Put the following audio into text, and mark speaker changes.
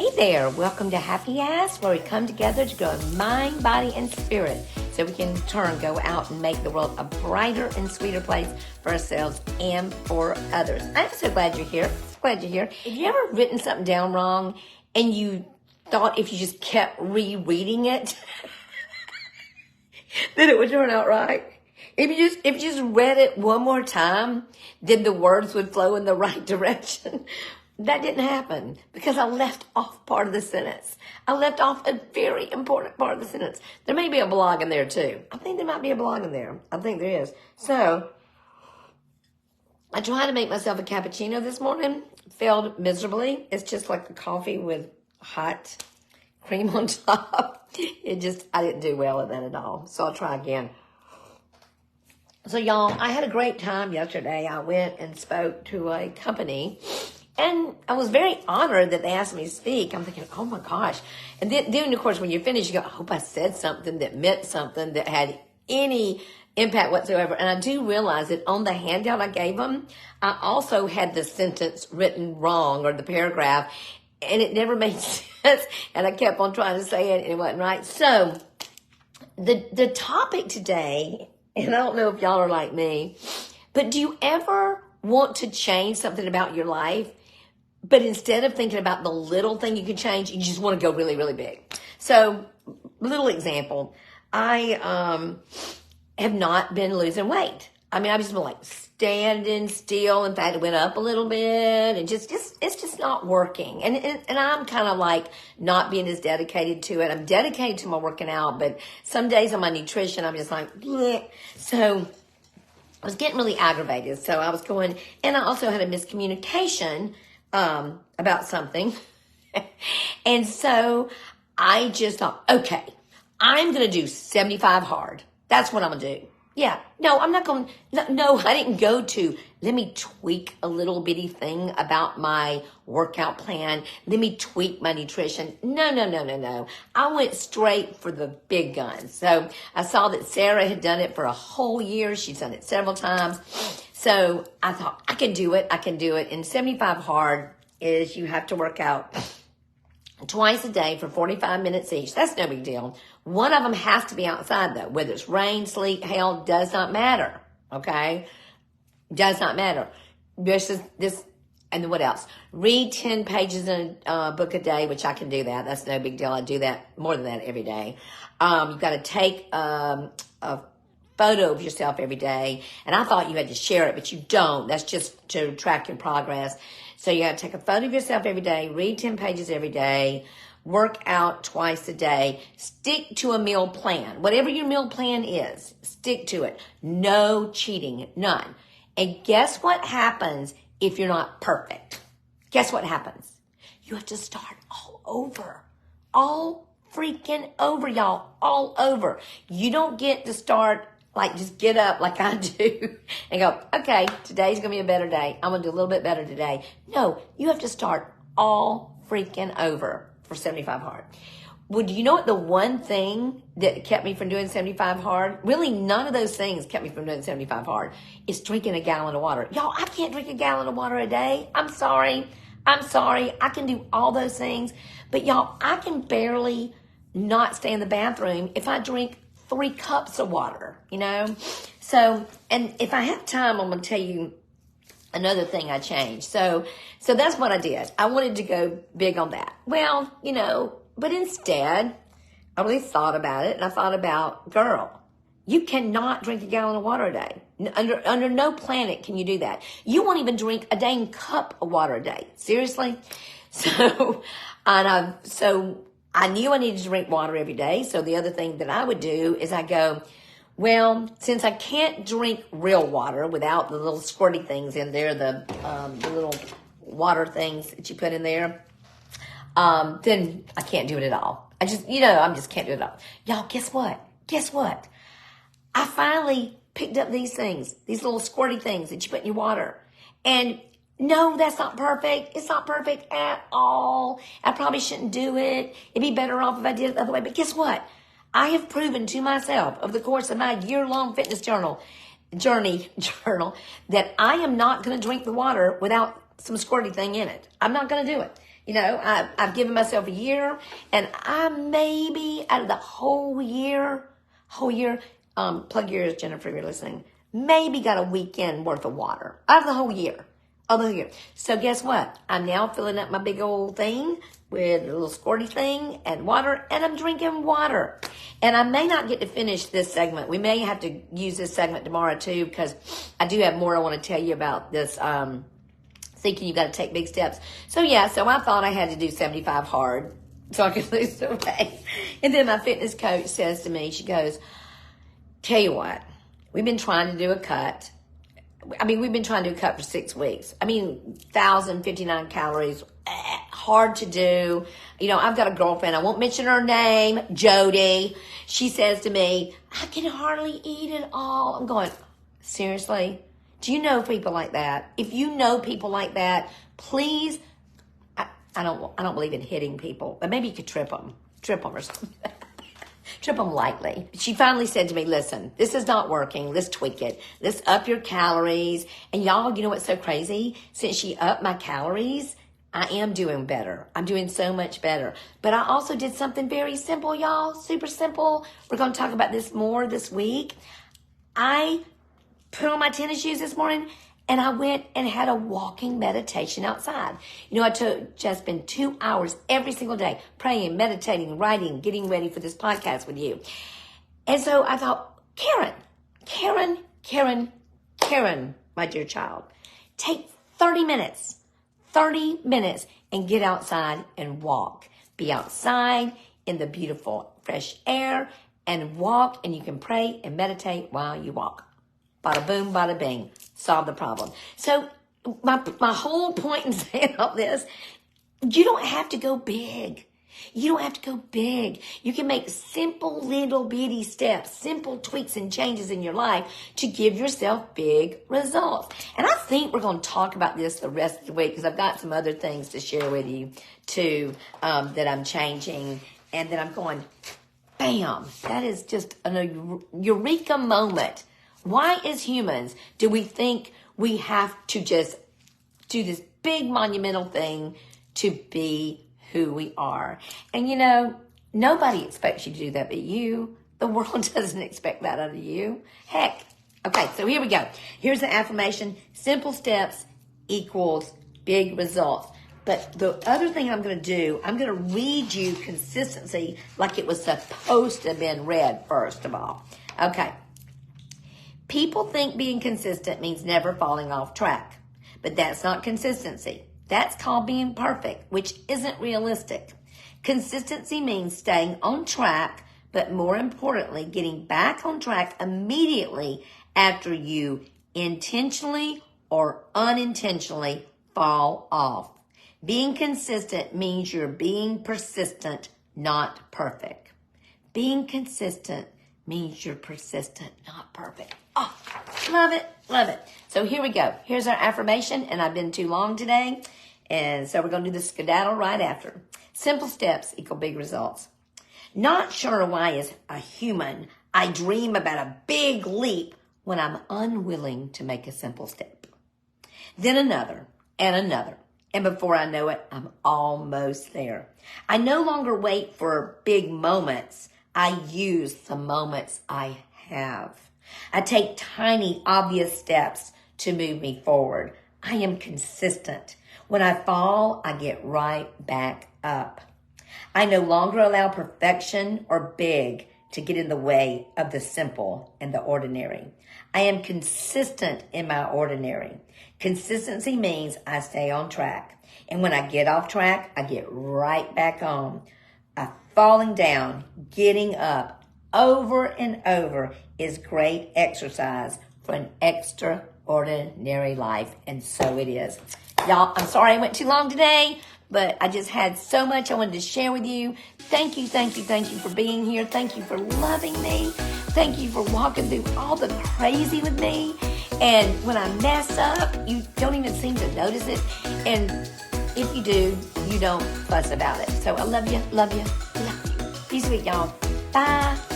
Speaker 1: Hey there, welcome to Happy Ass, where we come together to grow in mind, body, and spirit so we can in turn go out and make the world a brighter and sweeter place for ourselves and for others. I'm so glad you're here. Glad you're here. Have you ever written something down wrong and you thought if you just kept rereading it that it would turn out right? If you just read it one more time, then the words would flow in the right direction. That didn't happen because I left off part of the sentence. I left off a very important part of the sentence. There may be a blog in there too. I think there might be a blog in there. I think there is. So I tried to make myself a cappuccino this morning. Failed miserably. It's just like the coffee with hot cream on top. I didn't do well at that at all. So I'll try again. So y'all, I had a great time yesterday. I went and spoke to a company. And I was very honored that they asked me to speak. I'm thinking, oh my gosh. And then of course, when you're finished, you go, I hope I said something that meant something that had any impact whatsoever. And I do realize that on the handout I gave them, I also had the sentence written wrong or the paragraph, and it never made sense. And I kept on trying to say it and it wasn't right. So the topic today, and I don't know if y'all are like me, but do you ever want to change something about your life? But instead of thinking about the little thing you can change, you just want to go really, really big. So, little example, I have not been losing weight. I mean, I've just been like standing still. In fact, it went up a little bit, and it's just not working. And I'm kind of like not being as dedicated to it. I'm dedicated to my working out, but some days on my nutrition, I'm just like, bleh. So I was getting really aggravated. So I was going, and I also had a miscommunication about something. And so I just thought, okay, I'm going to do 75 hard. That's what I'm going to do. Yeah. No, I'm not going, no, I didn't go to, let me tweak a little bitty thing about my workout plan. Let me tweak my nutrition. No. I went straight for the big guns. So I saw that Sarah had done it for a whole year. She's done it several times. So I thought, I can do it. And 75 hard is you have to work out twice a day for 45 minutes each. That's no big deal. One of them has to be outside though. Whether it's rain, sleet, hail, does not matter. Okay? Does not matter. This, and then what else? Read 10 pages in a book a day, which I can do that. That's no big deal. I do that more than that every day. You've got to take a photo of yourself every day. And I thought you had to share it, but you don't. That's just to track your progress. So you got to take a photo of yourself every day, read 10 pages every day, work out twice a day, stick to a meal plan. Whatever your meal plan is, stick to it. No cheating, none. And guess what happens if you're not perfect? Guess what happens? You have to start all over. All freaking over, y'all. All over. You don't get to start like just get up like I do and go, okay, today's going to be a better day. I'm going to do a little bit better today. No, you have to start all freaking over for 75 hard. Well, do you know what the one thing that kept me from doing 75 hard? Really, none of those things kept me from doing 75 hard. Is drinking a gallon of water. Y'all, I can't drink a gallon of water a day. I'm sorry. I can do all those things. But y'all, I can barely not stay in the bathroom if I drink 3 cups of water, you know? So, and if I have time, I'm going to tell you another thing I changed. So that's what I did. I wanted to go big on that. Well, you know, but instead, I really thought about it, and I thought about, girl, you cannot drink a gallon of water a day. Under no planet can you do that. You won't even drink a dang cup of water a day. Seriously? So I knew I needed to drink water every day. So the other thing that I would do is I go, well, since I can't drink real water without the little squirty things in there, the little water things that you put in there, then I can't do it at all. I just can't do it at all. Y'all, guess what? I finally picked up these things, these little squirty things that you put in your water. And no, that's not perfect. It's not perfect at all. I probably shouldn't do it. It'd be better off if I did it the other way. But guess what? I have proven to myself over the course of my year-long fitness journey that I am not going to drink the water without some squirty thing in it. I'm not going to do it. I've given myself a year, and I maybe out of the whole year, plug your ears, Jennifer, if you're listening, maybe got a weekend worth of water out of the whole year. So guess what? I'm now filling up my big old thing with a little squirty thing and water, and I'm drinking water. And I may not get to finish this segment. We may have to use this segment tomorrow too, because I do have more I want to tell you about this, thinking you got to take big steps. So I thought I had to do 75 hard so I could lose the weight. And then my fitness coach says to me, she goes, tell you what, we've been trying to do a cut. We've been trying to do a cut for 6 weeks. 1,059 calories, hard to do. I've got a girlfriend, I won't mention her name, Jody. She says to me, I can hardly eat it all. I'm going, seriously? Do you know people like that? If you know people like that, please, I don't believe in hitting people, but maybe you could trip them or something. Trip them lightly. She finally said to me, listen, this is not working. Let's tweak it. Let's up your calories. And y'all, you know what's so crazy? Since she upped my calories, I am doing better. I'm doing so much better. But I also did something very simple, y'all. Super simple. We're going to talk about this more this week. I put on my tennis shoes this morning, and I went and had a walking meditation outside. I just spend 2 hours every single day praying, meditating, writing, getting ready for this podcast with you. And so I thought, Karen, my dear child, take 30 minutes and get outside and walk. Be outside in the beautiful fresh air and walk, and you can pray and meditate while you walk. Bada boom, bada bing. Solve the problem. So my whole point in saying all this, you don't have to go big. You can make simple little bitty steps, simple tweaks and changes in your life to give yourself big results. And I think we're going to talk about this the rest of the week, because I've got some other things to share with you too, that I'm changing, and that I'm going, bam, that is just a eureka moment. Why, as humans, do we think we have to just do this big monumental thing to be who we are? And nobody expects you to do that but you. The world doesn't expect that out of you. Heck. Okay, so here we go. Here's the affirmation. Simple steps equals big results. But the other thing I'm going to do, I'm going to read you consistency like it was supposed to have been read first of all. Okay. People think being consistent means never falling off track, but that's not consistency. That's called being perfect, which isn't realistic. Consistency means staying on track, but more importantly, getting back on track immediately after you intentionally or unintentionally fall off. Being consistent means you're being persistent, not perfect. Being consistent means you're persistent, not perfect. Oh, love it. So here we go. Here's our affirmation, and I've been too long today, and so we're going to do the skedaddle right after. Simple steps equal big results. Not sure why, as a human, I dream about a big leap when I'm unwilling to make a simple step. Then another, and another. And before I know it, I'm almost there. I no longer wait for big moments. I use the moments I have. I take tiny, obvious steps to move me forward. I am consistent. When I fall, I get right back up. I no longer allow perfection or big to get in the way of the simple and the ordinary. I am consistent in my ordinary. Consistency means I stay on track. And when I get off track, I get right back on. Falling down, getting up over and over is great exercise for an extraordinary life. And so it is. Y'all, I'm sorry I went too long today, but I just had so much I wanted to share with you. Thank you for being here. Thank you for loving me. Thank you for walking through all the crazy with me. And when I mess up, you don't even seem to notice it. And if you do, you don't fuss about it. So I love you. Be sweet, y'all. Bye.